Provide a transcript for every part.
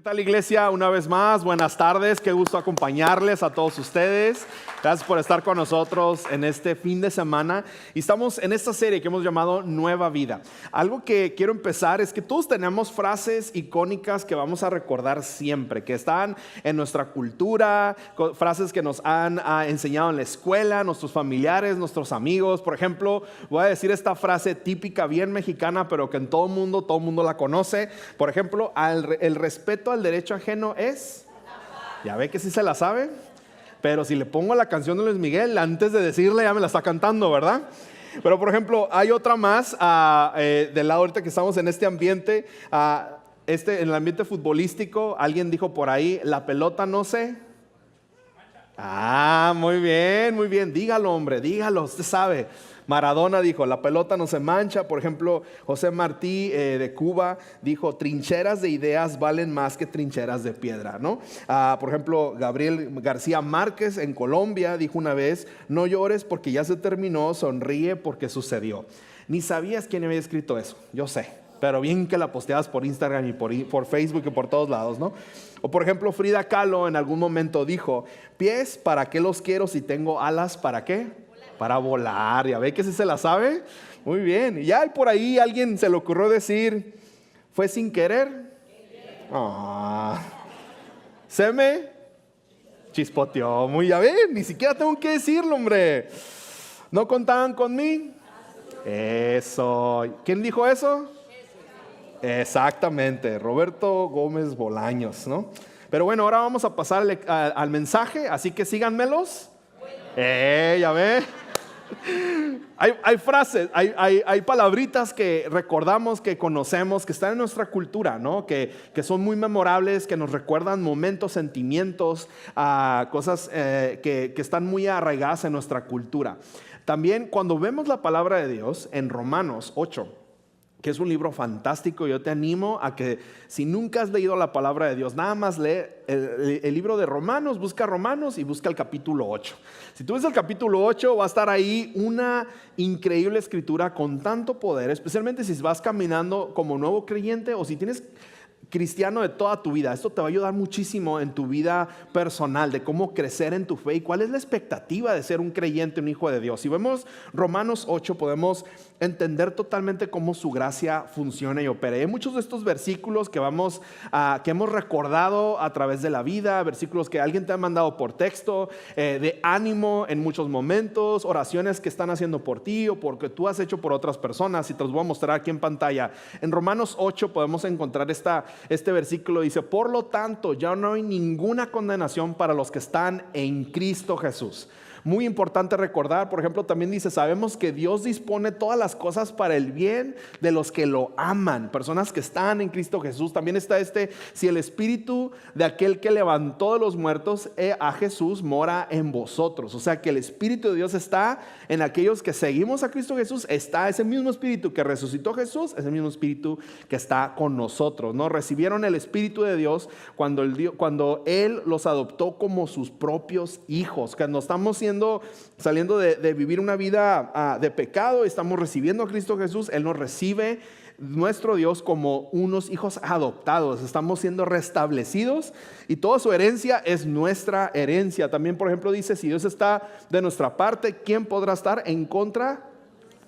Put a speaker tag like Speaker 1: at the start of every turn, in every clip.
Speaker 1: tal, iglesia? Una vez más, buenas tardes, qué gusto acompañarles a todos ustedes. Gracias por estar con nosotros en este fin de semana. Y estamos en esta serie que hemos llamado Nueva Vida. Algo que quiero empezar es que todos tenemos frases icónicas que vamos a recordar siempre, que están en nuestra cultura, frases que nos han enseñado en la escuela, nuestros familiares, nuestros amigos. Por ejemplo, voy a decir esta frase típica, bien mexicana, pero que en todo mundo la conoce. Por ejemplo, el respeto al derecho ajeno es... Ya ve que sí se la sabe, pero si le pongo la canción de Luis Miguel, antes de decirle ya me la está cantando, ¿verdad? Pero por ejemplo, hay otra más del lado ahorita que estamos en este ambiente, en el ambiente futbolístico. Alguien dijo por ahí, la pelota no se... muy bien, dígalo, hombre, dígalo, usted sabe. Maradona dijo, la pelota no se mancha. Por ejemplo, José Martí de Cuba dijo, trincheras de ideas valen más que trincheras de piedra, ¿no? Por ejemplo, Gabriel García Márquez en Colombia dijo una vez, no llores porque ya se terminó, sonríe porque sucedió. Ni sabías quién había escrito eso, yo sé, pero bien que la posteabas por Instagram y por Facebook y por todos lados, ¿no? O por ejemplo, Frida Kahlo en algún momento dijo, pies, ¿para qué los quiero si tengo alas? ¿Para qué? Para volar. ¿Ya ve que sí se la sabe? Muy bien. Y ya por ahí alguien se le ocurrió decir, ¿fue sin querer? Se me chispoteó. Muy, ya ven, ni siquiera tengo que decirlo, hombre. ¿No contaban con mí? Eso. ¿Quién dijo eso? Exactamente, Roberto Gómez Bolaños, ¿no? Pero bueno, ahora vamos a pasar al mensaje, así que síganmelos. Ya ve. Hay frases, hay palabritas que recordamos, que conocemos, que están en nuestra cultura, ¿no? Que son muy memorables, que nos recuerdan momentos, sentimientos, cosas que están muy arraigadas en nuestra cultura. También cuando vemos la palabra de Dios en Romanos 8, que es un libro fantástico, yo te animo a que si nunca has leído la palabra de Dios, nada más lee el libro de Romanos, busca Romanos y busca el capítulo 8. Si tú ves el capítulo 8, va a estar ahí una increíble escritura con tanto poder, especialmente si vas caminando como nuevo creyente o si tienes cristiano de toda tu vida. Esto te va a ayudar muchísimo en tu vida personal, de cómo crecer en tu fe y cuál es la expectativa de ser un creyente, un hijo de Dios. Si vemos Romanos 8, podemos entender totalmente cómo su gracia funciona y opera. Hay muchos de estos versículos que hemos recordado a través de la vida, versículos que alguien te ha mandado por texto, de ánimo en muchos momentos, oraciones que están haciendo por ti o porque tú has hecho por otras personas, y te los voy a mostrar aquí en pantalla. En Romanos 8 podemos encontrar este versículo. Dice, por lo tanto ya no hay ninguna condenación para los que están en Cristo Jesús. Muy importante recordar, por ejemplo, también dice, sabemos que Dios dispone todas las cosas para el bien de los que lo aman, personas que están en Cristo Jesús. También está si el espíritu de aquel que levantó de los muertos a Jesús mora en vosotros. O sea que el espíritu de Dios está en aquellos que seguimos a Cristo Jesús. Está ese mismo espíritu que resucitó Jesús, ese mismo espíritu que está con nosotros, ¿no? Recibieron el espíritu de Dios cuando Él los adoptó como sus propios hijos. Cuando estamos saliendo de vivir una vida de pecado, estamos recibiendo a Cristo Jesús. Él nos recibe, nuestro Dios, como unos hijos adoptados. Estamos siendo restablecidos y toda su herencia es nuestra herencia. También, por ejemplo, dice, si Dios está de nuestra parte, ¿quién podrá estar en contra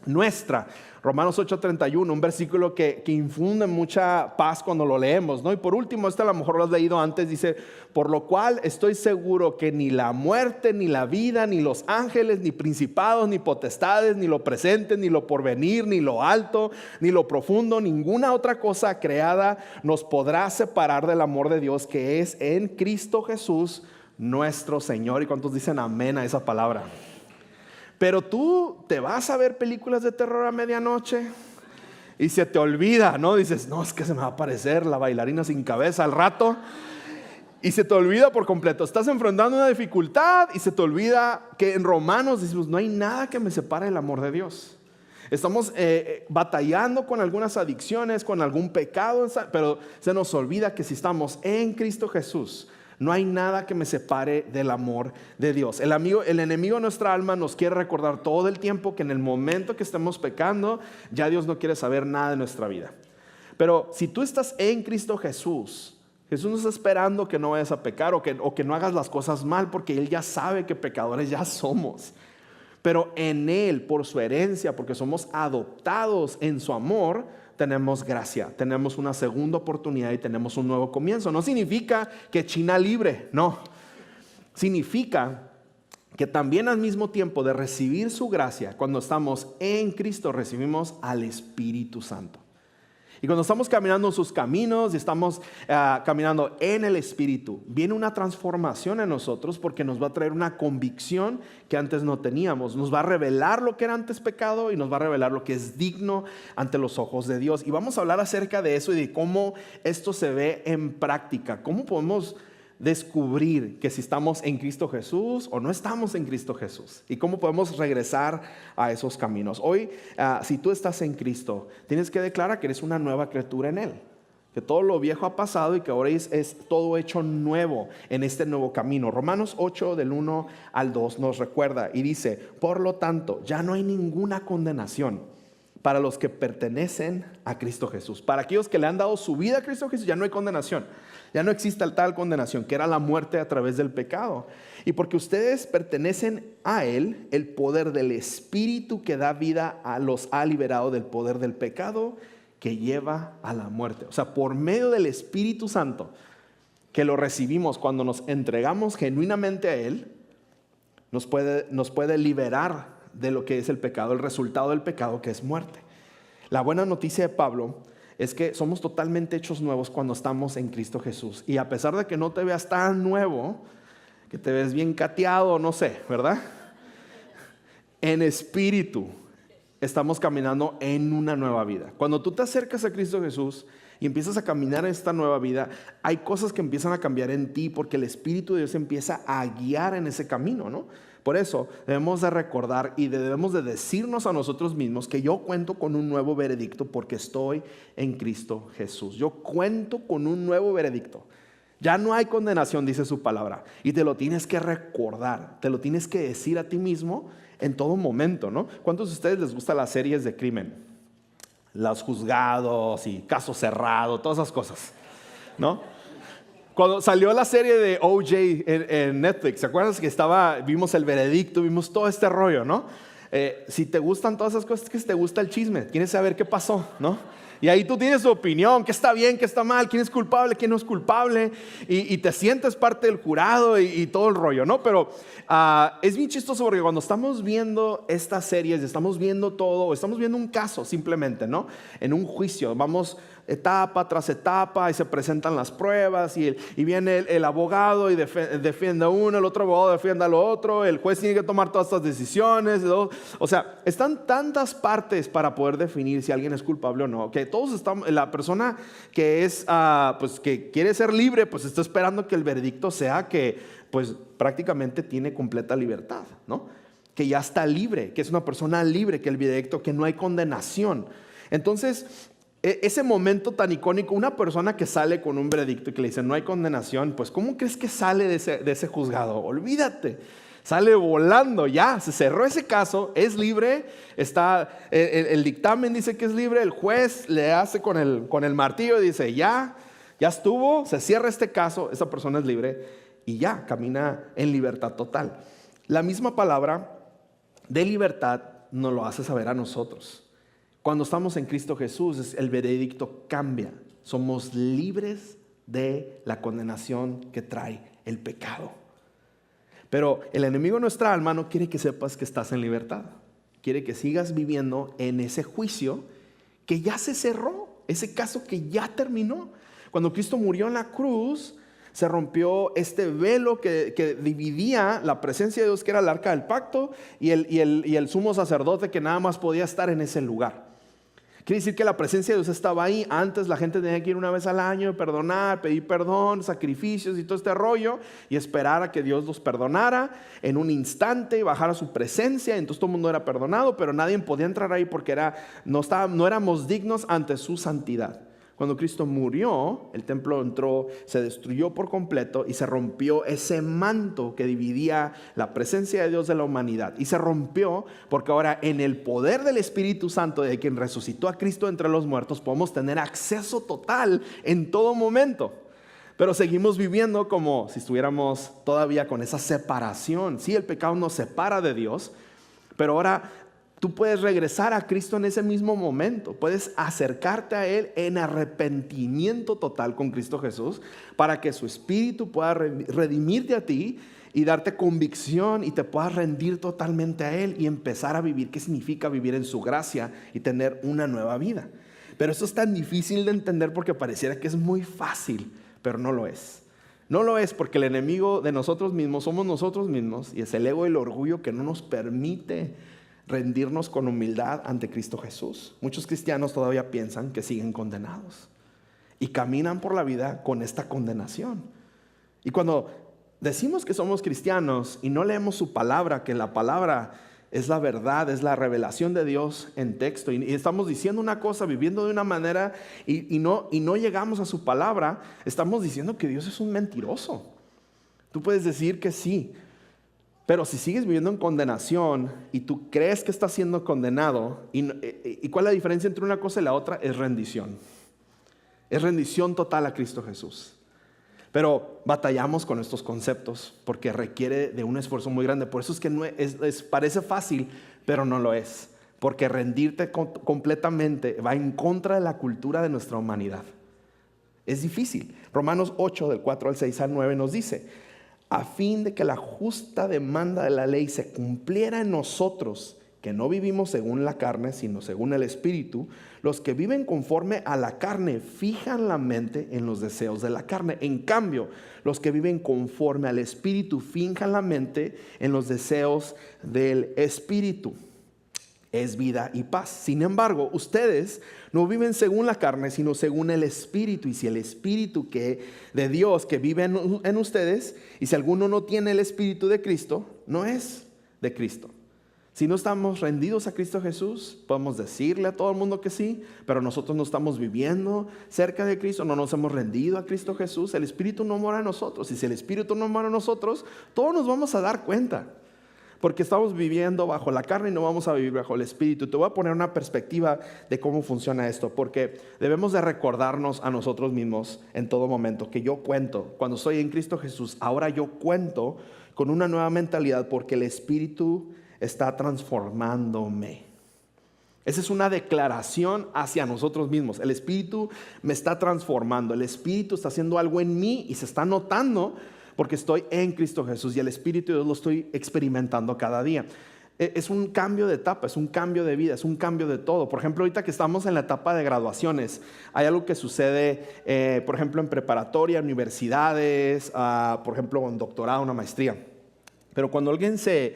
Speaker 1: nuestra? Romanos 8:31, un versículo que infunde mucha paz cuando lo leemos, ¿no? Y por último, a lo mejor lo has leído antes, dice, por lo cual estoy seguro que ni la muerte, ni la vida, ni los ángeles, ni principados, ni potestades, ni lo presente, ni lo porvenir, ni lo alto, ni lo profundo, ninguna otra cosa creada nos podrá separar del amor de Dios que es en Cristo Jesús nuestro Señor. ¿Y cuántos dicen amén a esa palabra? Pero tú te vas a ver películas de terror a medianoche y se te olvida, ¿no? Dices, no, es que se me va a aparecer la bailarina sin cabeza al rato. Y se te olvida por completo. Estás enfrentando una dificultad y se te olvida que en Romanos decimos, no hay nada que me separe del amor de Dios. Estamos batallando con algunas adicciones, con algún pecado, pero se nos olvida que si estamos en Cristo Jesús, no hay nada que me separe del amor de Dios. El enemigo de nuestra alma nos quiere recordar todo el tiempo que en el momento que estemos pecando, ya Dios no quiere saber nada de nuestra vida. Pero si tú estás en Cristo Jesús, Jesús no está esperando que no vayas a pecar o que no hagas las cosas mal, porque Él ya sabe que pecadores ya somos. Pero en Él, por su herencia, porque somos adoptados en su amor, tenemos gracia, tenemos una segunda oportunidad y tenemos un nuevo comienzo. No significa que China libre, no. Significa que también al mismo tiempo de recibir su gracia, cuando estamos en Cristo, recibimos al Espíritu Santo. Y cuando estamos caminando en sus caminos y estamos caminando en el Espíritu, viene una transformación en nosotros, porque nos va a traer una convicción que antes no teníamos. Nos va a revelar lo que era antes pecado y nos va a revelar lo que es digno ante los ojos de Dios. Y vamos a hablar acerca de eso y de cómo esto se ve en práctica. ¿Cómo podemos descubrir que si estamos en Cristo Jesús o no estamos en Cristo Jesús? Y cómo podemos regresar a esos caminos. Hoy, si tú estás en Cristo, tienes que declarar que eres una nueva criatura en Él, que todo lo viejo ha pasado y que ahora es todo hecho nuevo en este nuevo camino. Romanos 8 del 1 al 2 nos recuerda y dice: por lo tanto, ya no hay ninguna condenación para los que pertenecen a Cristo Jesús. Para aquellos que le han dado su vida a Cristo Jesús, ya no hay condenación. Ya no existe tal condenación, que era la muerte a través del pecado. Y porque ustedes pertenecen a Él, el poder del Espíritu que da vida los ha liberado del poder del pecado que lleva a la muerte. O sea, por medio del Espíritu Santo, que lo recibimos cuando nos entregamos genuinamente a Él, nos puede liberar de lo que es el pecado, el resultado del pecado, que es muerte. La buena noticia de Pablo es que somos totalmente hechos nuevos cuando estamos en Cristo Jesús. Y a pesar de que no te veas tan nuevo, que te ves bien cateado, no sé, ¿verdad? En espíritu estamos caminando en una nueva vida. Cuando tú te acercas a Cristo Jesús y empiezas a caminar en esta nueva vida, hay cosas que empiezan a cambiar en ti, porque el Espíritu de Dios empieza a guiar en ese camino, ¿no? Por eso debemos de recordar y debemos de decirnos a nosotros mismos que yo cuento con un nuevo veredicto porque estoy en Cristo Jesús. Yo cuento con un nuevo veredicto. Ya no hay condenación, dice su palabra. Y te lo tienes que recordar, te lo tienes que decir a ti mismo en todo momento, ¿no? ¿Cuántos de ustedes les gustan las series de crimen? Los juzgados y caso cerrado, todas esas cosas, ¿no? Cuando salió la serie de O.J. en Netflix, ¿se acuerdan que vimos el veredicto, vimos todo este rollo, ¿no? Si te gustan todas esas cosas, es que te gusta el chisme, quieres saber qué pasó, ¿no? Y ahí tú tienes tu opinión, qué está bien, qué está mal, quién es culpable, quién no es culpable, y te sientes parte del jurado y todo el rollo, ¿no? Pero es bien chistoso porque cuando estamos viendo estas series, estamos viendo todo, estamos viendo un caso simplemente, ¿no? En un juicio, vamos etapa tras etapa y se presentan las pruebas y viene el abogado y defiende a uno, el otro abogado defiende al otro, el juez tiene que tomar todas estas decisiones, ¿no? O sea, están tantas partes para poder definir si alguien es culpable o no, que todos estamos, la persona que es pues que quiere ser libre, pues está esperando que el veredicto sea que pues prácticamente tiene completa libertad, ¿no? Que ya está libre, que es una persona libre, que el veredicto, que no hay condenación. Entonces, ese momento tan icónico, una persona que sale con un veredicto y que le dice no hay condenación, pues ¿cómo crees que sale de ese juzgado? Olvídate, sale volando, ya se cerró ese caso, es libre, está el dictamen dice que es libre, el juez le hace con el martillo y dice ya estuvo, se cierra este caso, esa persona es libre y ya camina en libertad total. La misma palabra de libertad nos lo hace saber a nosotros. Cuando estamos en Cristo Jesús, el veredicto cambia. Somos libres de la condenación que trae el pecado. Pero el enemigo de nuestra alma no quiere que sepas que estás en libertad. Quiere que sigas viviendo en ese juicio que ya se cerró, ese caso que ya terminó. Cuando Cristo murió en la cruz, se rompió este velo que dividía la presencia de Dios, que era el arca del pacto, y el sumo sacerdote que nada más podía estar en ese lugar. Quiere decir que la presencia de Dios estaba ahí. Antes la gente tenía que ir una vez al año, perdonar, pedir perdón, sacrificios y todo este rollo, y esperar a que Dios los perdonara en un instante y bajara su presencia. Entonces todo el mundo era perdonado, pero nadie podía entrar ahí porque no éramos dignos ante su santidad. Cuando Cristo murió, el templo entró, se destruyó por completo y se rompió ese manto que dividía la presencia de Dios de la humanidad. Y se rompió porque ahora en el poder del Espíritu Santo, de quien resucitó a Cristo entre los muertos, podemos tener acceso total en todo momento. Pero seguimos viviendo como si estuviéramos todavía con esa separación. Sí, el pecado nos separa de Dios, pero ahora tú puedes regresar a Cristo en ese mismo momento. Puedes acercarte a Él en arrepentimiento total con Cristo Jesús para que su Espíritu pueda redimirte a ti y darte convicción y te puedas rendir totalmente a Él y empezar a vivir. ¿Qué significa vivir en su gracia y tener una nueva vida? Pero eso es tan difícil de entender porque pareciera que es muy fácil, pero no lo es. No lo es porque el enemigo de nosotros mismos somos nosotros mismos y es el ego y el orgullo que no nos permite rendirnos con humildad ante Cristo Jesús. Muchos cristianos todavía piensan que siguen condenados y caminan por la vida con esta condenación. Y cuando decimos que somos cristianos y no leemos su palabra, que la palabra es la verdad, es la revelación de Dios en texto, y estamos diciendo una cosa, viviendo de una manera y no llegamos a su palabra, estamos diciendo que Dios es un mentiroso. Tú puedes decir que sí, pero si sigues viviendo en condenación y tú crees que estás siendo condenado, ¿y cuál es la diferencia entre una cosa y la otra? Es rendición. Es rendición total a Cristo Jesús. Pero batallamos con estos conceptos porque requiere de un esfuerzo muy grande. Por eso es que parece fácil, pero no lo es. Porque rendirte completamente va en contra de la cultura de nuestra humanidad. Es difícil. Romanos 8, del 4 al 6 al 9 nos dice: a fin de que la justa demanda de la ley se cumpliera en nosotros, que no vivimos según la carne, sino según el Espíritu. Los que viven conforme a la carne fijan la mente en los deseos de la carne. En cambio, los que viven conforme al Espíritu fijan la mente en los deseos del Espíritu. Es vida y paz. Sin embargo, ustedes no viven según la carne, sino según el Espíritu. Y si el Espíritu de Dios que vive en ustedes, y si alguno no tiene el Espíritu de Cristo, no es de Cristo. Si no estamos rendidos a Cristo Jesús, podemos decirle a todo el mundo que sí, pero nosotros no estamos viviendo cerca de Cristo, no nos hemos rendido a Cristo Jesús. El Espíritu no mora en nosotros, y si el Espíritu no mora en nosotros, todos nos vamos a dar cuenta, porque estamos viviendo bajo la carne y no vamos a vivir bajo el Espíritu. Te voy a poner una perspectiva de cómo funciona esto, porque debemos de recordarnos a nosotros mismos en todo momento que yo cuento, cuando estoy en Cristo Jesús, ahora yo cuento con una nueva mentalidad porque el Espíritu está transformándome. Esa es una declaración hacia nosotros mismos. El Espíritu me está transformando, el Espíritu está haciendo algo en mí y se está notando porque estoy en Cristo Jesús y el Espíritu de Dios lo estoy experimentando cada día. Es un cambio de etapa, es un cambio de vida, es un cambio de todo. Por ejemplo, ahorita que estamos en la etapa de graduaciones, hay algo que sucede, por ejemplo, en preparatoria, universidades, por ejemplo, un doctorado, una maestría. Pero cuando alguien se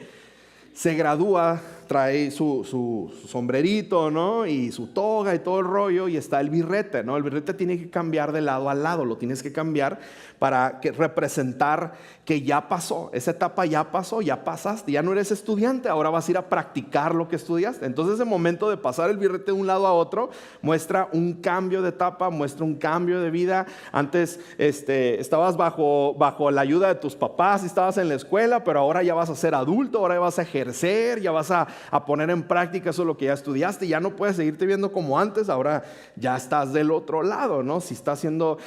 Speaker 1: gradúa, trae su sombrerito, ¿no? Y su toga y todo el rollo, y está el birrete, ¿no? El birrete tiene que cambiar de lado a lado, lo tienes que cambiar para representar que ya pasó, esa etapa ya pasó, ya pasaste, ya no eres estudiante, ahora vas a ir a practicar lo que estudiaste. Entonces ese momento de pasar el birrete de un lado a otro muestra un cambio de etapa, muestra un cambio de vida. Antes estabas bajo la ayuda de tus papás y estabas en la escuela, pero ahora ya vas a ser adulto, ahora ya vas a ejercer, ya vas a poner en práctica eso lo que ya estudiaste, ya no puedes seguirte viendo como antes, ahora ya estás del otro lado, ¿no? Si estás haciendo,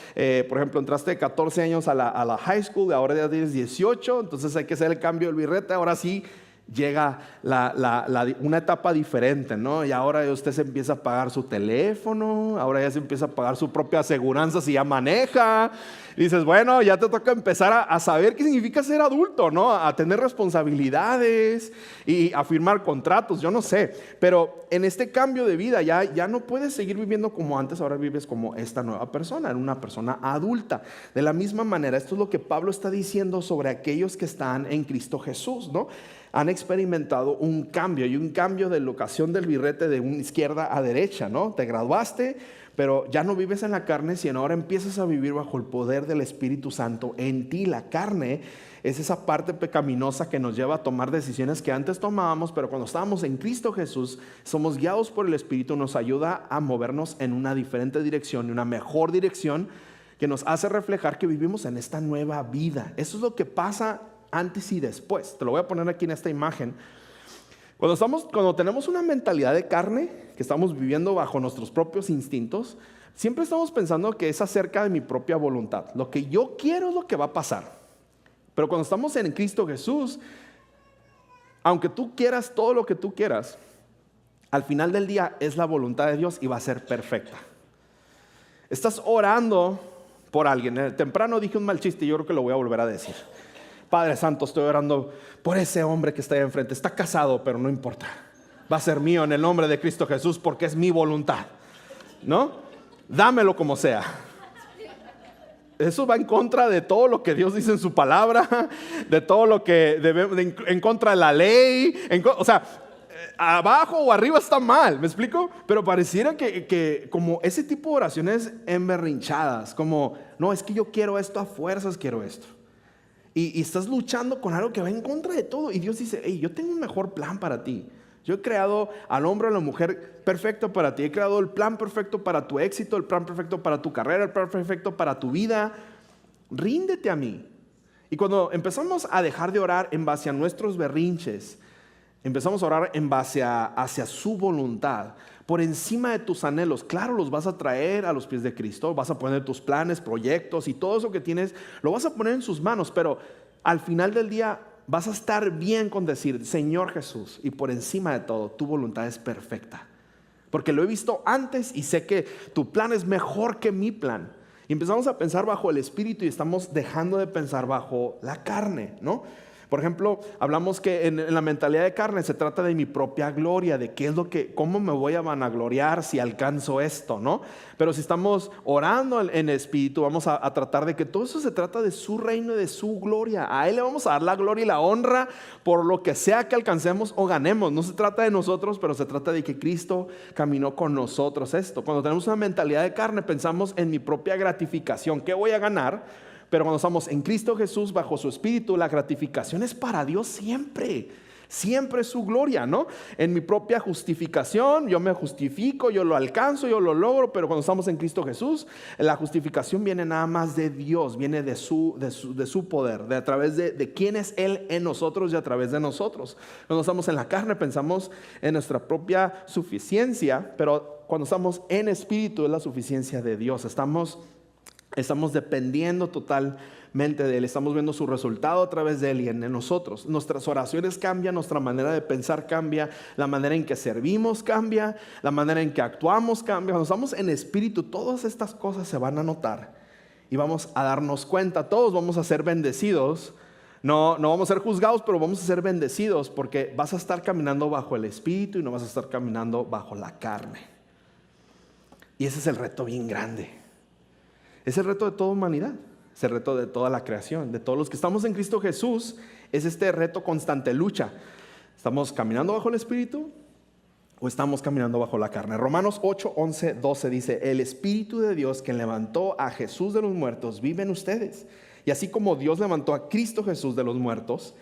Speaker 1: por ejemplo, entraste de 14 años a la high school, ahora ya tienes 18, entonces hay que hacer el cambio del birrete, ahora sí llega una etapa diferente, ¿no? Y ahora usted se empieza a pagar su teléfono, ahora ya se empieza a pagar su propia aseguranza si ya maneja. Y dices, bueno, ya te toca empezar a saber qué significa ser adulto, ¿no? A tener responsabilidades y a firmar contratos, yo no sé. Pero en este cambio de vida ya no puedes seguir viviendo como antes, ahora vives como esta nueva persona, una persona adulta. De la misma manera, esto es lo que Pablo está diciendo sobre aquellos que están en Cristo Jesús, ¿no? Han experimentado un cambio, y un cambio de locación del birrete de una izquierda a derecha, ¿no? Te graduaste, pero ya no vives en la carne, sino ahora empiezas a vivir bajo el poder del Espíritu Santo en ti. La carne es esa parte pecaminosa que nos lleva a tomar decisiones que antes tomábamos, pero cuando estábamos en Cristo Jesús, somos guiados por el Espíritu, nos ayuda a movernos en una diferente dirección, una mejor dirección, que nos hace reflejar que vivimos en esta nueva vida. Eso es lo que pasa antes y después. Te lo voy a poner aquí en esta imagen. Cuando tenemos una mentalidad de carne, que estamos viviendo bajo nuestros propios instintos, siempre estamos pensando que es acerca de mi propia voluntad. Lo que yo quiero es lo que va a pasar. Pero cuando estamos en Cristo Jesús, aunque tú quieras todo lo que tú quieras, al final del día es la voluntad de Dios y va a ser perfecta. Estás orando por alguien. Temprano dije un mal chiste y yo creo que lo voy a volver a decir. Padre Santo, estoy orando por ese hombre que está ahí enfrente. Está casado, pero no importa. Va a ser mío en el nombre de Cristo Jesús porque es mi voluntad, ¿no? Dámelo como sea. Eso va en contra de todo lo que Dios dice en su palabra, de todo lo que en contra de la ley. O sea, abajo o arriba está mal, ¿me explico? Pero pareciera que como ese tipo de oraciones emberrinchadas, como, no, es que yo quiero esto, a fuerzas quiero esto. Y estás luchando con algo que va en contra de todo. Y Dios dice, hey, yo tengo un mejor plan para ti. Yo he creado al hombre o a la mujer perfecto para ti. He creado el plan perfecto para tu éxito, el plan perfecto para tu carrera, el plan perfecto para tu vida. Ríndete a mí. Y cuando empezamos a dejar de orar en base a nuestros berrinches, empezamos a orar en base hacia su voluntad, por encima de tus anhelos. Claro, los vas a traer a los pies de Cristo. Vas a poner tus planes, proyectos y todo eso que tienes, lo vas a poner en sus manos. Pero al final del día vas a estar bien con decir, Señor Jesús, y por encima de todo, tu voluntad es perfecta. Porque lo he visto antes y sé que tu plan es mejor que mi plan. Y empezamos a pensar bajo el Espíritu y estamos dejando de pensar bajo la carne, ¿no? Por ejemplo, hablamos que en la mentalidad de carne se trata de mi propia gloria, de cómo me voy a vanagloriar si alcanzo esto, ¿no? Pero si estamos orando en espíritu, vamos a tratar de que todo eso se trata de su reino y de su gloria. A Él le vamos a dar la gloria y la honra por lo que sea que alcancemos o ganemos. No se trata de nosotros, pero se trata de que Cristo caminó con nosotros esto. Cuando tenemos una mentalidad de carne, pensamos en mi propia gratificación. ¿Qué voy a ganar? Pero cuando estamos en Cristo Jesús, bajo su Espíritu, la gratificación es para Dios siempre. Siempre es su gloria, ¿no? En mi propia justificación, yo me justifico, yo lo alcanzo, yo lo logro. Pero cuando estamos en Cristo Jesús, la justificación viene nada más de Dios, viene de su poder, a través de quién es Él en nosotros y a través de nosotros. Cuando estamos en la carne, pensamos en nuestra propia suficiencia. Pero cuando estamos en Espíritu, es la suficiencia de Dios. Estamos dependiendo totalmente de Él. Estamos viendo su resultado a través de Él y en nosotros. Nuestras oraciones cambian, nuestra manera de pensar cambia, la manera en que servimos cambia, la manera en que actuamos cambia. Cuando estamos en espíritu, todas estas cosas se van a notar y vamos a darnos cuenta. Todos vamos a ser bendecidos. No vamos a ser juzgados, pero vamos a ser bendecidos porque vas a estar caminando bajo el espíritu y no vas a estar caminando bajo la carne. Y ese es el reto bien grande. Es el reto de toda humanidad, es el reto de toda la creación, de todos los que estamos en Cristo Jesús. Es este reto constante, lucha. ¿Estamos caminando bajo el Espíritu o estamos caminando bajo la carne? Romanos 8, 11, 12 dice, el Espíritu de Dios que levantó a Jesús de los muertos vive en ustedes. Y así como Dios levantó a Cristo Jesús de los muertos,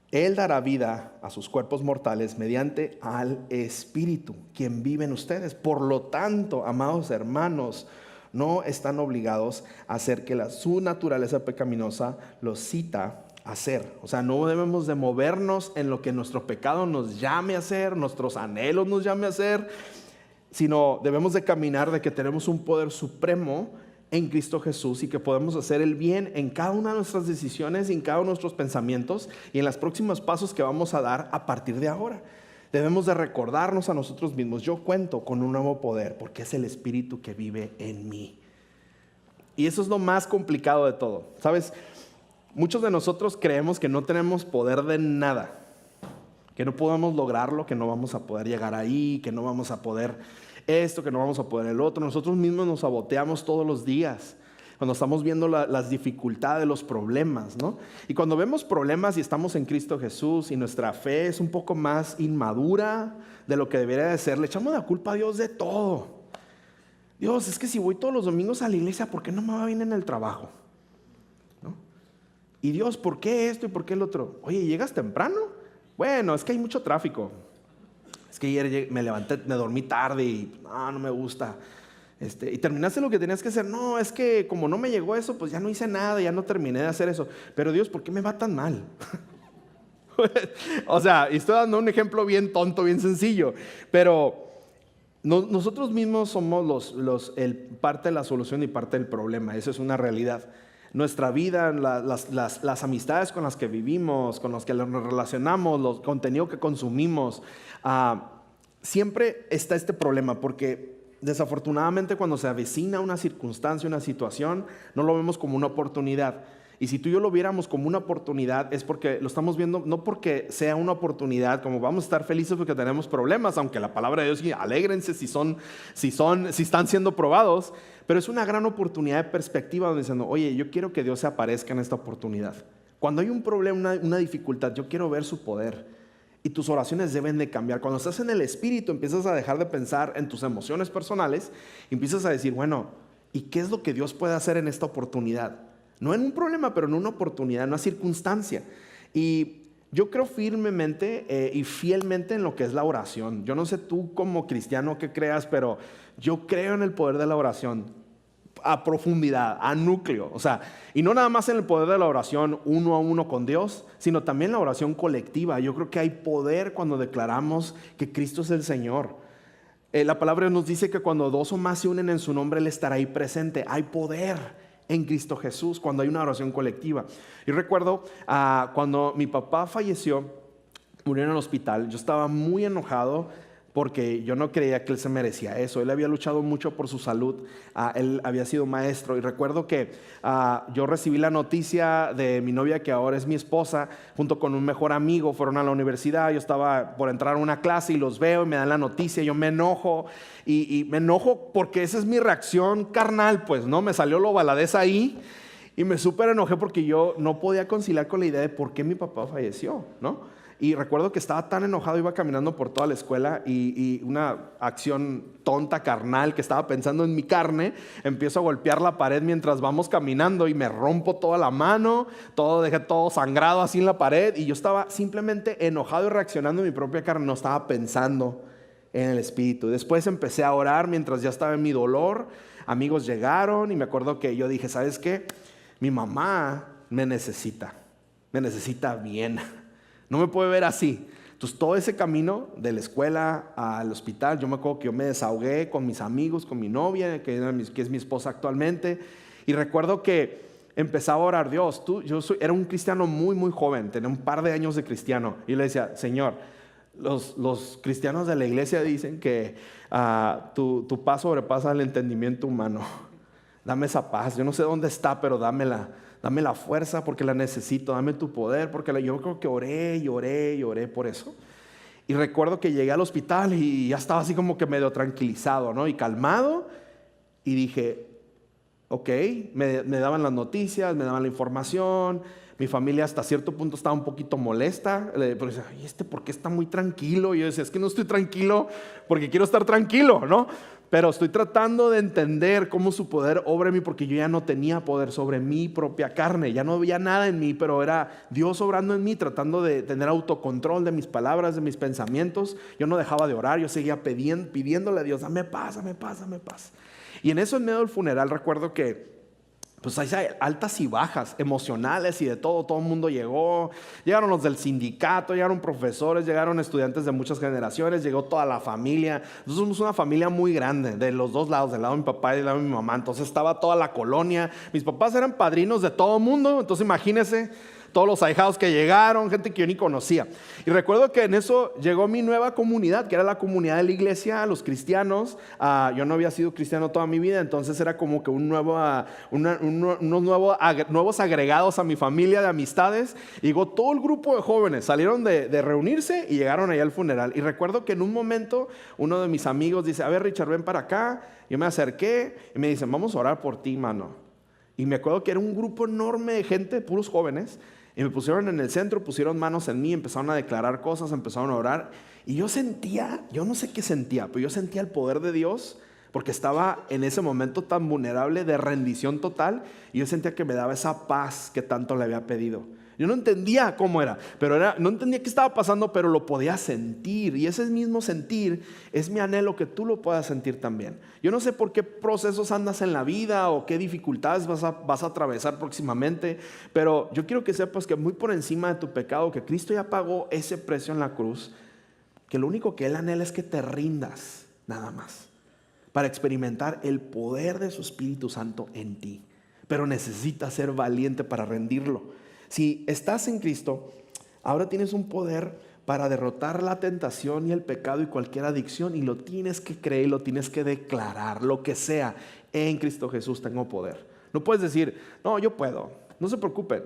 Speaker 1: Él dará vida a sus cuerpos mortales mediante al Espíritu, quien vive en ustedes. Por lo tanto, amados hermanos, no están obligados a hacer que su naturaleza pecaminosa los cita a hacer. O sea, no debemos de movernos en lo que nuestro pecado nos llame a hacer, nuestros anhelos nos llame a hacer, sino debemos de caminar de que tenemos un poder supremo en Cristo Jesús y que podemos hacer el bien en cada una de nuestras decisiones y en cada uno de nuestros pensamientos y en los próximos pasos que vamos a dar a partir de ahora. Debemos de recordarnos a nosotros mismos, yo cuento con un nuevo poder porque es el Espíritu que vive en mí. Y eso es lo más complicado de todo. ¿Sabes? Muchos de nosotros creemos que no tenemos poder de nada, que no podemos lograrlo, que no vamos a poder llegar ahí, que no vamos a poder esto, que no vamos a poder el otro. Nosotros mismos nos saboteamos todos los días cuando estamos viendo las dificultades, los problemas, ¿no? Y cuando vemos problemas y estamos en Cristo Jesús y nuestra fe es un poco más inmadura de lo que debería de ser, le echamos la culpa a Dios de todo. Dios, es que si voy todos los domingos a la iglesia, ¿por qué no me va bien en el trabajo? ¿No? Y Dios, ¿por qué esto y por qué el otro? Oye, ¿llegas temprano? Bueno, es que hay mucho tráfico. Es que ayer me levanté, me dormí tarde y no me gusta. Y terminaste lo que tenías que hacer. No, es que como no me llegó eso, pues ya no hice nada, ya no terminé de hacer eso. Pero Dios, ¿por qué me va tan mal? O sea, estoy dando un ejemplo bien tonto, bien sencillo. Pero Nosotros mismos somos parte de la solución y parte del problema. Eso es una realidad. Nuestra vida, las amistades con las que vivimos, con las que nos relacionamos, los contenidos que consumimos, siempre está este problema, porque desafortunadamente cuando se avecina una circunstancia, una situación, no lo vemos como una oportunidad. Y si tú y yo lo viéramos como una oportunidad, es porque lo estamos viendo, no porque sea una oportunidad, como vamos a estar felices porque tenemos problemas, aunque la palabra de Dios dice, alégrense si están siendo probados, pero es una gran oportunidad de perspectiva donde diciendo, oye, yo quiero que Dios se aparezca en esta oportunidad. Cuando hay un problema, una dificultad, yo quiero ver su poder. Y tus oraciones deben de cambiar. Cuando estás en el Espíritu, empiezas a dejar de pensar en tus emociones personales y empiezas a decir, bueno, ¿y qué es lo que Dios puede hacer en esta oportunidad? No en un problema, pero en una oportunidad, en una circunstancia. Y yo creo firmemente y fielmente en lo que es la oración. Yo no sé tú como cristiano qué creas, pero yo creo en el poder de la oración a profundidad, a núcleo. O sea, y no nada más en el poder de la oración uno a uno con Dios, sino también la oración colectiva. Yo creo que hay poder cuando declaramos que Cristo es el Señor. La palabra nos dice que cuando dos o más se unen en su nombre, Él estará ahí presente. Hay poder en Cristo Jesús cuando hay una oración colectiva. Y recuerdo cuando mi papá falleció, murió en el hospital, yo estaba muy enojado porque yo no creía que él se merecía eso. Él había luchado mucho por su salud, él había sido maestro, y recuerdo que yo recibí la noticia de mi novia, que ahora es mi esposa, junto con un mejor amigo, fueron a la universidad. Yo estaba por entrar a una clase y los veo y me dan la noticia. Yo me enojo y me enojo porque esa es mi reacción carnal, pues, ¿no? Me salió lo baladez ahí y me súper enojé porque yo no podía conciliar con la idea de por qué mi papá falleció, ¿no? Y recuerdo que estaba tan enojado, iba caminando por toda la escuela y una acción tonta, carnal, que estaba pensando en mi carne, empiezo a golpear la pared mientras vamos caminando y me rompo toda la mano, dejé todo sangrado así en la pared, y yo estaba simplemente enojado y reaccionando en mi propia carne, no estaba pensando en el Espíritu. Después empecé a orar mientras ya estaba en mi dolor. Amigos llegaron y me acuerdo que yo dije, ¿sabes qué? Mi mamá me necesita bien. No me puede ver así. Entonces todo ese camino de la escuela al hospital, yo me acuerdo que yo me desahogué con mis amigos, con mi novia, que es mi esposa actualmente, y recuerdo que empezaba a orar, Dios, era un cristiano muy, muy joven, tenía un par de años de cristiano, y le decía, Señor, los cristianos de la iglesia dicen que tu paz sobrepasa el entendimiento humano. Dame esa paz, yo no sé dónde está, pero dame la fuerza porque la necesito, dame tu poder, porque yo creo que oré por eso. Y recuerdo que llegué al hospital y ya estaba así como que medio tranquilizado, ¿no? Y calmado, y dije, ok, me daban las noticias, me daban la información. Mi familia hasta cierto punto estaba un poquito molesta, pero decía, ¿y por qué está muy tranquilo? Y yo decía, es que no estoy tranquilo porque quiero estar tranquilo, ¿no? Pero estoy tratando de entender cómo su poder obra en mí, porque yo ya no tenía poder sobre mi propia carne, ya no había nada en mí, pero era Dios obrando en mí, tratando de tener autocontrol de mis palabras, de mis pensamientos. Yo no dejaba de orar, yo seguía pidiéndole a Dios, dame paz, dame paz, dame paz. Y en eso, en medio del funeral, recuerdo que pues hay altas y bajas emocionales y de todo el mundo llegó. Llegaron los del sindicato, llegaron profesores, llegaron estudiantes de muchas generaciones, llegó toda la familia. Nosotros somos una familia muy grande, de los dos lados, del lado de mi papá y del lado de mi mamá. Entonces estaba toda la colonia. Mis papás eran padrinos de todo el mundo, entonces imagínense todos los ahijados que llegaron, gente que yo ni conocía. Y recuerdo que en eso llegó mi nueva comunidad, que era la comunidad de la iglesia, los cristianos. Yo no había sido cristiano toda mi vida, entonces era como que unos nuevos agregados a mi familia de amistades. Llegó todo el grupo de jóvenes, salieron de reunirse y llegaron allá al funeral. Y recuerdo que en un momento uno de mis amigos dice, a ver, Richard, ven para acá. Yo me acerqué y me dicen, vamos a orar por ti, mano. Y me acuerdo que era un grupo enorme de gente, puros jóvenes, y me pusieron en el centro, pusieron manos en mí, empezaron a declarar cosas, empezaron a orar. Y yo sentía, yo no sé qué sentía, pero yo sentía el poder de Dios, porque estaba en ese momento tan vulnerable de rendición total, y yo sentía que me daba esa paz que tanto le había pedido. Yo no entendía cómo era, no entendía qué estaba pasando, pero lo podía sentir. Y ese mismo sentir es mi anhelo, que tú lo puedas sentir también. Yo no sé por qué procesos andas en la vida o qué dificultades vas a atravesar próximamente, pero yo quiero que sepas que muy por encima de tu pecado, que Cristo ya pagó ese precio en la cruz, que lo único que Él anhela es que te rindas. nada más, para experimentar el poder de su Espíritu Santo en ti. Pero necesitas ser valiente para rendirlo. Si estás en Cristo, ahora tienes un poder para derrotar la tentación y el pecado y cualquier adicción, y lo tienes que creer, lo tienes que declarar, lo que sea. En Cristo Jesús tengo poder. No puedes decir, no, yo puedo. No se preocupen.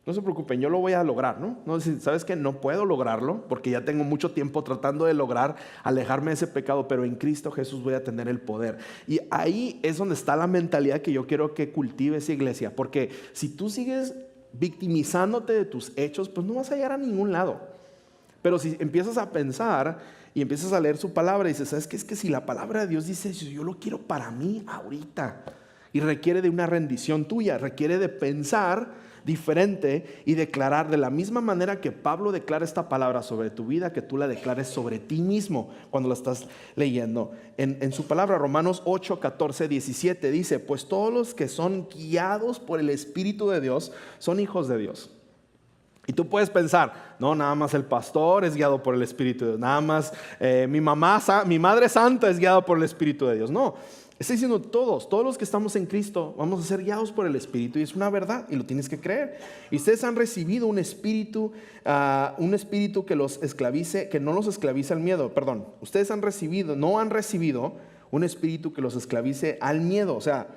Speaker 1: No se preocupen, yo lo voy a lograr, ¿no? No decir, ¿sabes qué? No puedo lograrlo porque ya tengo mucho tiempo tratando de lograr alejarme de ese pecado, pero en Cristo Jesús voy a tener el poder. Y ahí es donde está la mentalidad que yo quiero que cultives, iglesia, porque si tú sigues victimizándote de tus hechos, pues no vas a llegar a ningún lado. Pero si empiezas a pensar y empiezas a leer su palabra y dices, ¿sabes qué? Es que si la palabra de Dios dice eso, yo lo quiero para mí ahorita. Y requiere de una rendición tuya, requiere de pensar diferente y declarar de la misma manera que Pablo declara esta palabra sobre tu vida, que tú la declares sobre ti mismo cuando la estás leyendo. En su palabra, Romanos 8, 14, 17 dice, pues todos los que son guiados por el Espíritu de Dios son hijos de Dios. Y tú puedes pensar, no, nada más el pastor es guiado por el Espíritu de Dios, nada más mi madre santa es guiada por el Espíritu de Dios. No, está diciendo todos los que estamos en Cristo vamos a ser guiados por el Espíritu, y es una verdad y lo tienes que creer. Y ustedes han recibido un espíritu que los esclavice, que no los esclavice al miedo. Perdón, ustedes no han recibido un espíritu que los esclavice al miedo. O sea,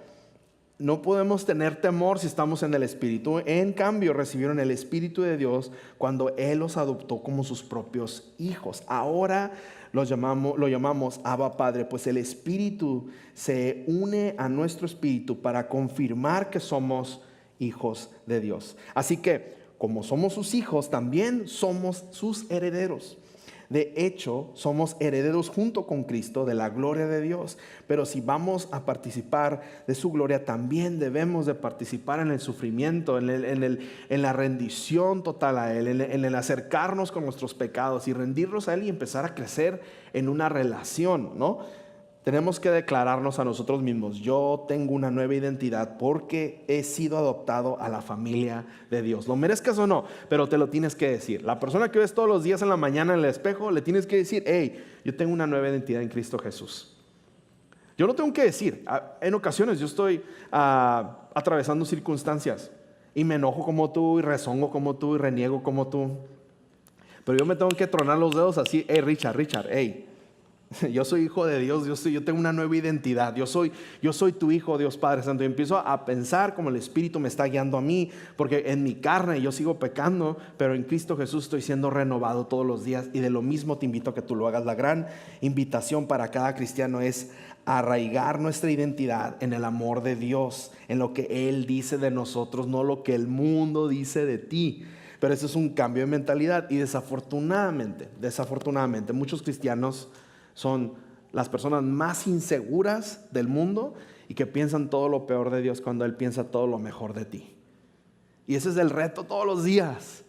Speaker 1: no podemos tener temor si estamos en el Espíritu. En cambio, recibieron el Espíritu de Dios cuando Él los adoptó como sus propios hijos. Ahora lo llamamos Abba Padre, pues el Espíritu se une a nuestro espíritu para confirmar que somos hijos de Dios. Así que, como somos sus hijos, también somos sus herederos. De hecho, somos herederos junto con Cristo de la gloria de Dios. Pero si vamos a participar de su gloria, también debemos de participar en el sufrimiento, en la rendición total a Él, en el acercarnos con nuestros pecados y rendirnos a Él y empezar a crecer en una relación, ¿no? Tenemos que declararnos a nosotros mismos, yo tengo una nueva identidad porque he sido adoptado a la familia de Dios. Lo merezcas o no, pero te lo tienes que decir. La persona que ves todos los días en la mañana en el espejo, le tienes que decir, hey, yo tengo una nueva identidad en Cristo Jesús. Yo no tengo que decir, en ocasiones yo estoy atravesando circunstancias y me enojo como tú y rezongo como tú y reniego como tú. Pero yo me tengo que tronar los dedos así, hey Richard, hey. Yo soy hijo de Dios, yo tengo una nueva identidad, yo soy tu hijo, Dios Padre Santo. Y empiezo a pensar como el Espíritu me está guiando a mí, porque en mi carne yo sigo pecando, pero en Cristo Jesús estoy siendo renovado todos los días. Y de lo mismo te invito a que tú lo hagas. La gran invitación para cada cristiano es arraigar nuestra identidad en el amor de Dios, en lo que Él dice de nosotros, no lo que el mundo dice de ti. Pero eso es un cambio de mentalidad. Y desafortunadamente, muchos cristianos son las personas más inseguras del mundo y que piensan todo lo peor de Dios cuando Él piensa todo lo mejor de ti. Y ese es el reto todos los días.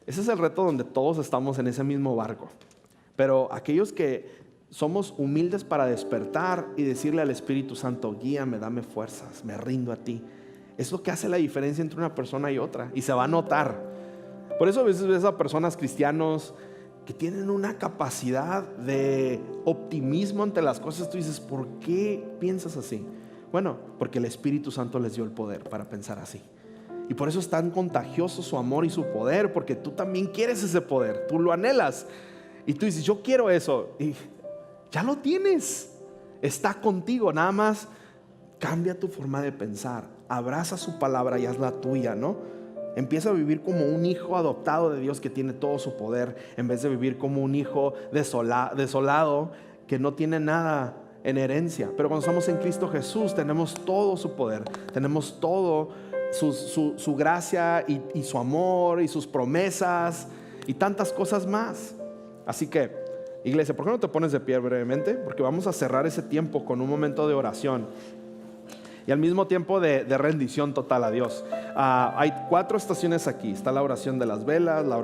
Speaker 1: Ese es el reto donde todos estamos en ese mismo barco. Pero aquellos que somos humildes para despertar y decirle al Espíritu Santo, guíame, dame fuerzas, me rindo a ti. Es lo que hace la diferencia entre una persona y otra, y se va a notar. Por eso a veces ves a personas cristianos que tienen una capacidad de optimismo ante las cosas. Tú dices, ¿por qué piensas así? Bueno, porque el Espíritu Santo les dio el poder para pensar así. Y por eso es tan contagioso su amor y su poder, porque tú también quieres ese poder, tú lo anhelas. Y tú dices, yo quiero eso. Y ya lo tienes, está contigo. Nada más cambia tu forma de pensar, abraza su palabra y hazla tuya, ¿no? Empieza a vivir como un hijo adoptado de Dios que tiene todo su poder, en vez de vivir como un hijo desolado que no tiene nada en herencia. Pero cuando estamos en Cristo Jesús tenemos todo su poder, tenemos todo su gracia y su amor y sus promesas y tantas cosas más. Así que, iglesia, ¿por qué no te pones de pie brevemente? Porque vamos a cerrar ese tiempo con un momento de oración y al mismo tiempo de rendición total a Dios. Hay 4 estaciones aquí. Está la oración de las velas, la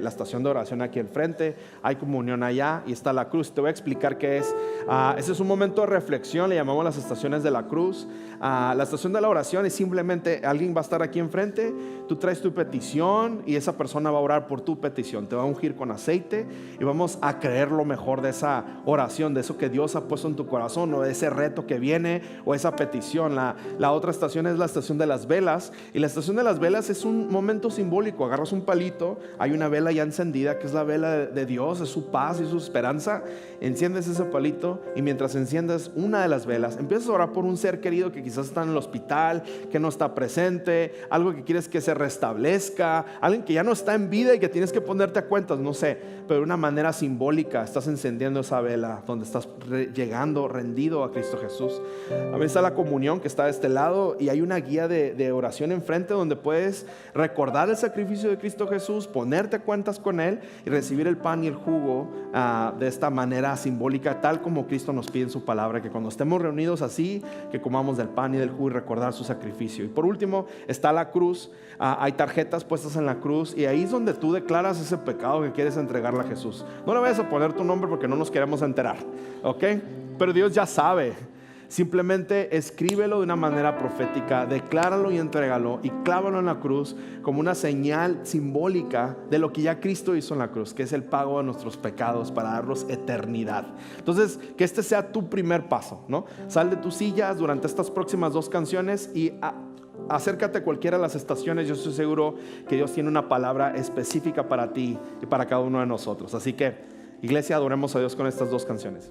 Speaker 1: estación de oración aquí al frente, hay comunión allá y está la cruz. Te voy a explicar qué es. Ese es un momento de reflexión, le llamamos las estaciones de la cruz. La estación de la oración es simplemente alguien va a estar aquí enfrente, tú traes tu petición y esa persona va a orar por tu petición, te va a ungir con aceite y vamos a creer lo mejor de esa oración, de eso que Dios ha puesto en tu corazón o de ese reto que viene o esa petición. La otra estación es la estación de las velas, y la estación de las velas es un momento simbólico. Agarras un palito, hay una vela ya encendida que es la vela de Dios, es su paz y su esperanza. Enciendes ese palito y mientras enciendes una de las velas empiezas a orar por un ser querido que quizás está en el hospital, que no está presente, algo que quieres que se restablezca, alguien que ya no está en vida y que tienes que ponerte a cuentas, no sé, pero de una manera simbólica estás encendiendo esa vela donde estás llegando rendido a Cristo Jesús. A mí está la comunión que está de este lado y hay una guía de oración enfrente donde puedes recordar el sacrificio de Cristo Jesús, ponerte a cuentas con Él y recibir el pan y el jugo de esta manera simbólica, tal como Cristo nos pide en su palabra, que cuando estemos reunidos así, que comamos del pan y del jugo y recordar su sacrificio. Y por último está la cruz. Hay tarjetas puestas en la cruz y ahí es donde tú declaras ese pecado que quieres entregarle a Jesús. No le vayas a poner tu nombre porque no nos queremos enterar, ¿ok? Pero Dios ya sabe. Simplemente escríbelo de una manera profética, decláralo y entrégalo y clávalo en la cruz como una señal simbólica de lo que ya Cristo hizo en la cruz, que es el pago de nuestros pecados para darnos eternidad. Entonces, que este sea tu primer paso, ¿no? Sal de tus sillas durante estas próximas 2 canciones y acércate a cualquiera de las estaciones. Yo estoy seguro que Dios tiene una palabra específica para ti y para cada uno de nosotros. Así que, iglesia, adoremos a Dios con estas 2 canciones.